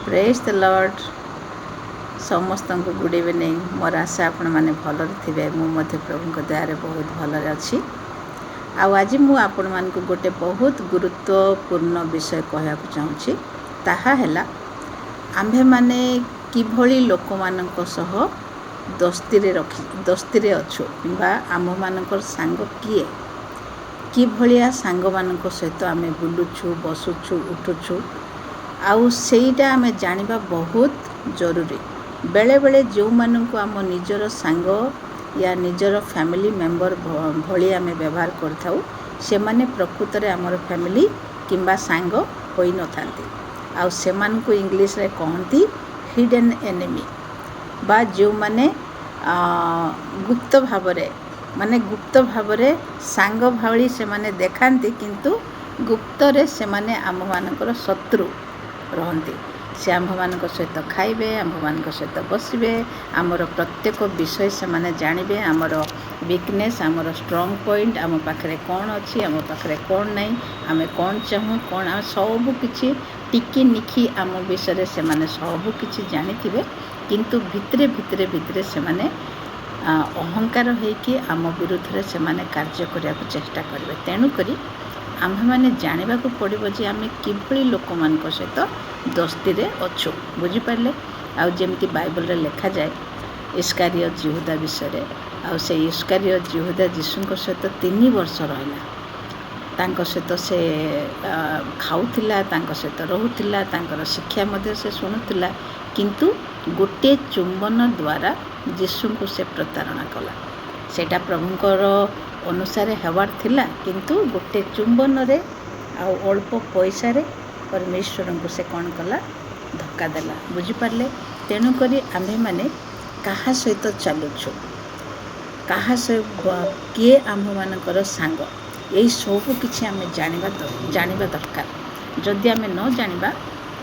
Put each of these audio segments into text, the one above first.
Praise the Lord समस्त को good evening. मोर आशा आपण मैंने भलरे थे। मुझे प्रभु दया बहुत भलरे अच्छी। आज मु आपण मान को गोटे बहुत गुरुत्वपूर्ण विषय कहया चाहूँगी। ताहा हैला आम्भे माने किभली लोक मानक सह दोस्ती अच्छु कि आम मानकर सांग किए कि भलिया सांग मानक सहित आम बुलुछु बसुछु उठुछु आउ सेटा आम जानिबा बहुत जरूरी। बेले बेले जो मानक आम निजर सांग या निजर फैमिली मेंबर भली आम व्यवहार करथाउ से माने प्रकृत रे आमर फैमिली किंबा सांग होई न थांती। आउ से मानकु इंग्लिश रे कहंती हिडन एनिमी बा जो माने गुप्त भावरे माने गुप्त भावरे सांग भावली से माने देखांती किंतु गुप्त रे से माने आम मानकर शत्रु रहंती। से आम मानक सहित खाइबे आम मानक सहित बसबे आमर प्रत्येक विषय से माने जानिबे आमर वीकनेस आमर स्ट्रॉन्ग पॉइंट आम पाखरे कौन अच्छी आम पाखरे कौन नहीं आम कौन चाहूँ कौन आम सब किछि टिकी निखी आम विषय से माने सब किछि जानिथिबे किंतु भितरे भितरे भितरे से माने अहंकार होइकि आम विरुद्ध से माने कार्य करने को चेष्टा करेंगे। तेणु करी आम्भे माने जानिबा को पड़िबो जे आमे किभली लोक मानक सहित दोस्ती रे अच्छु बुझिपारे। आउ जेमती बाइबल रे लिखा जाए इस्कारियोत यहूदा विषय रे आउ से इस्कारियोत यहूदा यीशु सहित 3 वर्ष रहिला। तांको सहित से खाउथिला तांको सहित रहुथिला तांकर शिक्षा मध्य से शुणुथिला किंतु गोटे चुंबन द्वारा यीशु को से प्रतारणा कला। सेटा प्रभुंकर अनुसार हेबार थिला किंतु गोटे चुंबन रे आउ अल्प पैसा रे परमेश्वर को से कौन कला धक्का देला बुझिपारे। तेणु करी आम्भे माने काहा सहित चलुछु काहा से किए आम्भ मानकर सांग यही सब किछि आमे जानिबा दरकार। जदि आमे न जानिबा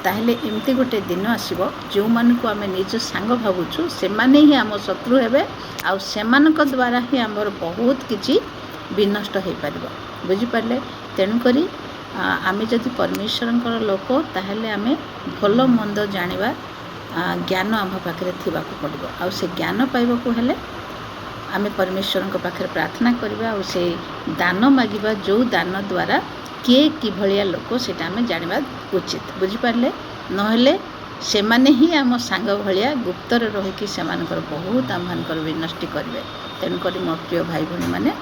ताहले एमती गोटे दिन आसीबो जो मानक आमे निज सांग भावुछु से माने ही आम शत्रु हेबे आउ सेमानक द्वारा ही आमर बहुत किछि विनष्ट हो पारिबो बुझिपारे। तेणु करी आमे जदि परमेश्वरंकर लोक ताहले आमे भलो मंद जानिबा ज्ञान आम पाखरे थिबाको पड़िबो। आउ से ज्ञान पाइबाको हेले आमे परमेश्वरंक पाखरे प्रार्थना करबा आउ से दान मागिबा जो दान द्वारा किए कि भलिया लोक सेटा आमे जानिबा उचित बुझिपारे। नहेले से माने ही आम सांग भलिया गुप्तर रहिकी सेमानकर बहुत आममानकर विनष्टि करिवे। तेणु करी मोर प्रिय भाई भणी माने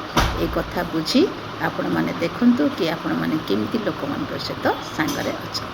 ए कथा बुझी आपण माने देखंतु कि आपण माने केमती लोक मानकर सहित सांगरे अछि।